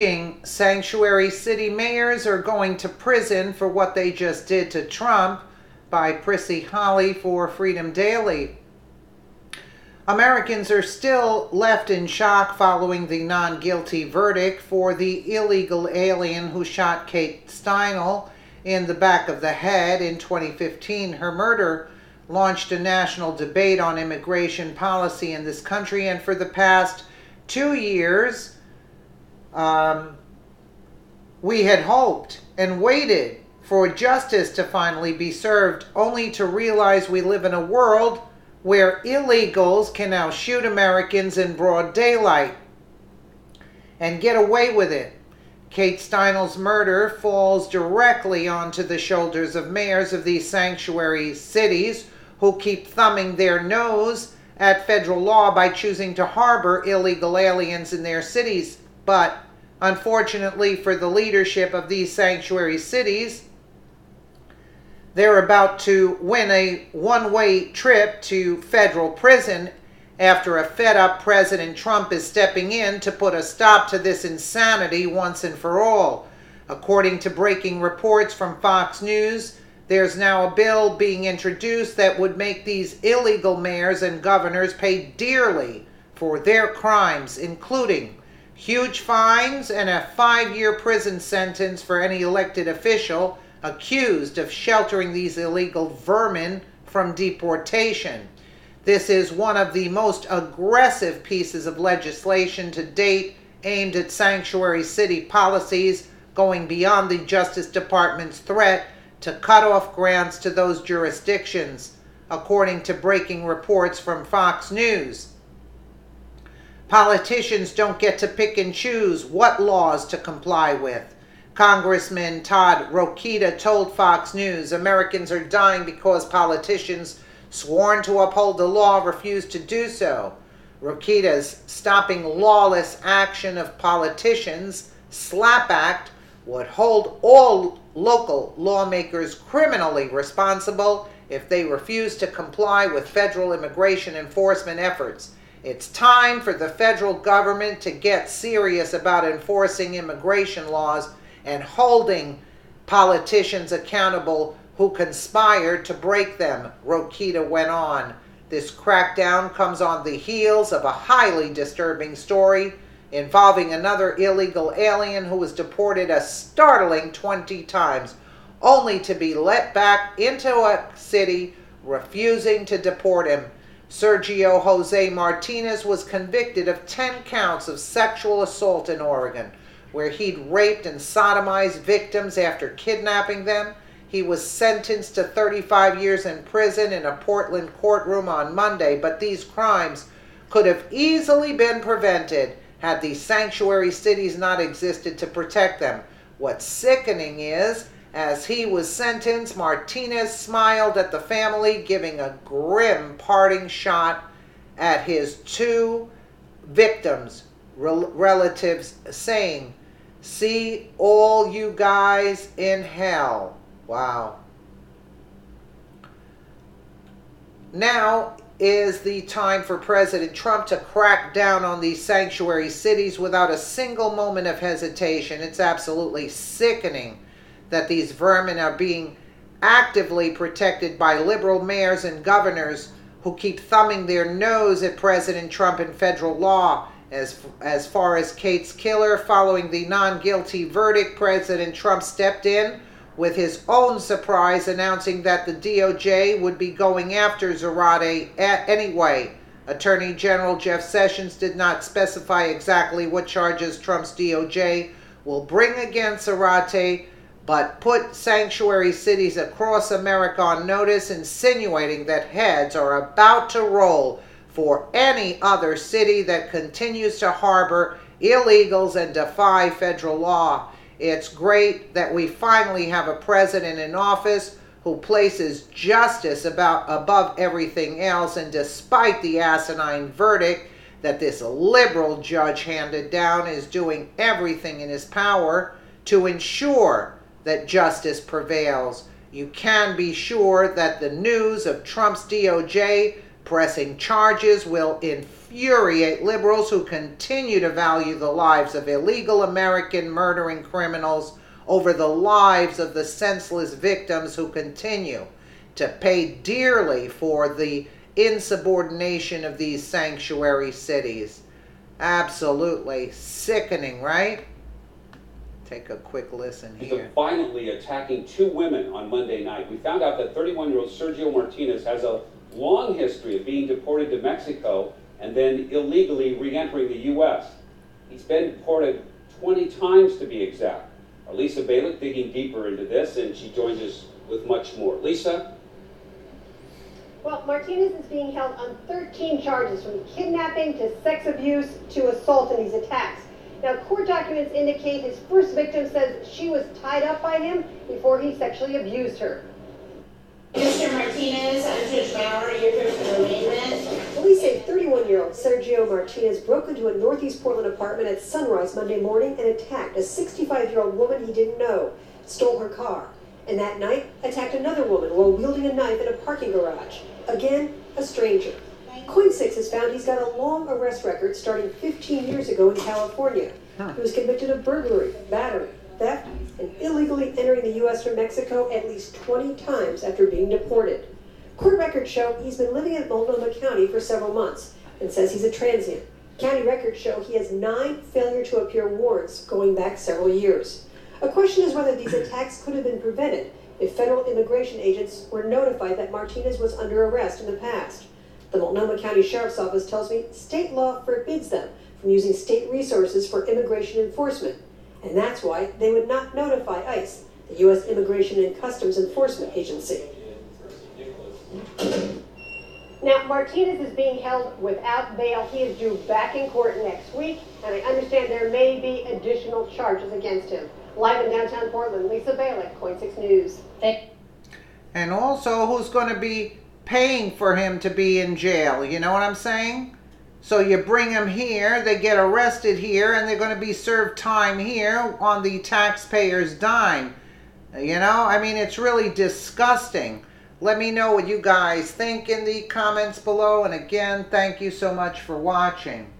Sanctuary city mayors are going to prison for what they just did to Trump, by Prissy Holly for Freedom Daily. Americans are still left in shock following the non-guilty verdict for the illegal alien who shot Kate Steinle in the back of the head in 2015. Her murder launched a national debate on immigration policy in this country, and for the past 2 years, we had hoped and waited for justice to finally be served, only to realize we live in a world where illegals can now shoot Americans in broad daylight and get away with it. Kate Steinle's murder falls directly onto the shoulders of mayors of these sanctuary cities who keep thumbing their nose at federal law by choosing to harbor illegal aliens in their cities. But unfortunately for the leadership of these sanctuary cities, they're about to win a one-way trip to federal prison after a fed-up President Trump is stepping in to put a stop to this insanity once and for all. According to breaking reports from Fox News, there's now a bill being introduced that would make these illegal mayors and governors pay dearly for their crimes, including huge fines and a 5-year prison sentence for any elected official accused of sheltering these illegal vermin from deportation. This is one of the most aggressive pieces of legislation to date aimed at sanctuary city policies, going beyond the Justice Department's threat to cut off grants to those jurisdictions, according to breaking reports from Fox News. Politicians don't get to pick and choose what laws to comply with. Congressman Todd Rokita told Fox News Americans are dying because politicians sworn to uphold the law refuse to do so. Rokita's Stopping Lawless Action of Politicians SLAPP Act would hold all local lawmakers criminally responsible if they refuse to comply with federal immigration enforcement efforts. It's time for the federal government to get serious about enforcing immigration laws and holding politicians accountable who conspired to break them, Rokita went on. This crackdown comes on the heels of a highly disturbing story involving another illegal alien who was deported a startling 20 times, only to be let back into a city refusing to deport him. Sergio Jose Martinez was convicted of 10 counts of sexual assault in Oregon, where he'd raped and sodomized victims after kidnapping them. He was sentenced to 35 years in prison in a Portland courtroom on Monday, but these crimes could have easily been prevented had the sanctuary cities not existed to protect them. What's sickening is, as he was sentenced, Martinez smiled at the family, giving a grim parting shot at his 2 victims' relatives, saying, "See all you guys in hell." Wow. Now is the time for President Trump to crack down on these sanctuary cities without a single moment of hesitation. It's absolutely sickening that these vermin are being actively protected by liberal mayors and governors who keep thumbing their nose at President Trump and federal law. As far as Kate's killer, following the non-guilty verdict, President Trump stepped in with his own surprise, announcing that the DOJ would be going after Zarate anyway. Attorney General Jeff Sessions did not specify exactly what charges Trump's DOJ will bring against Zarate, but put sanctuary cities across America on notice, insinuating that heads are about to roll for any other city that continues to harbor illegals and defy federal law. It's great that we finally have a president in office who places justice above everything else, and despite the asinine verdict that this liberal judge handed down, is doing everything in his power to ensure that justice prevails. You can be sure that the news of Trump's DOJ Pressing charges will infuriate liberals who continue to value the lives of illegal American murdering criminals over the lives of the senseless victims who continue to pay dearly for the insubordination of these sanctuary cities. Absolutely sickening, right? Take a quick listen here. Violently attacking two women on Monday night. We found out that 31-year-old Sergio Martinez has a long history of being deported to Mexico and then illegally re-entering the U.S. He's been deported 20 times to be exact. Our Lisa Balick digging deeper into this, and she joins us with much more. Lisa? Well, Martinez is being held on 13 charges, from kidnapping to sex abuse to assault in these attacks. Now, court documents indicate his first victim says she was tied up by him before he sexually abused her. Mr. Martinez, I'm Judge Maurer, you're here for arraignment. Police say 31-year-old Sergio Martinez broke into a Northeast Portland apartment at sunrise Monday morning and attacked a 65-year-old woman he didn't know, stole her car, and that night attacked another woman while wielding a knife in a parking garage. Again, a stranger. Coin 6 has found he's got a long arrest record starting 15 years ago in California. He was convicted of burglary, battery, theft, and illegally entering the U.S. from Mexico at least 20 times after being deported. Court records show he's been living in Multnomah County for several months and says he's a transient. County records show he has 9 failure to appear warrants going back several years. A question is whether these attacks could have been prevented if federal immigration agents were notified that Martinez was under arrest in the past. The Multnomah County Sheriff's Office tells me state law forbids them from using state resources for immigration enforcement, and that's why they would not notify ICE, the U.S. Immigration and Customs Enforcement Agency. Now, Martinez is being held without bail. He is due back in court next week, and I understand there may be additional charges against him. Live in downtown Portland, Lisa Balick, KOIN 6 News. And also, who's going to be paying for him to be in jail? You know what I'm saying? So you bring them here, they get arrested here, and they're going to be served time here on the taxpayer's dime. You know, I mean, it's really disgusting. Let me know what you guys think in the comments below. And again, thank you so much for watching.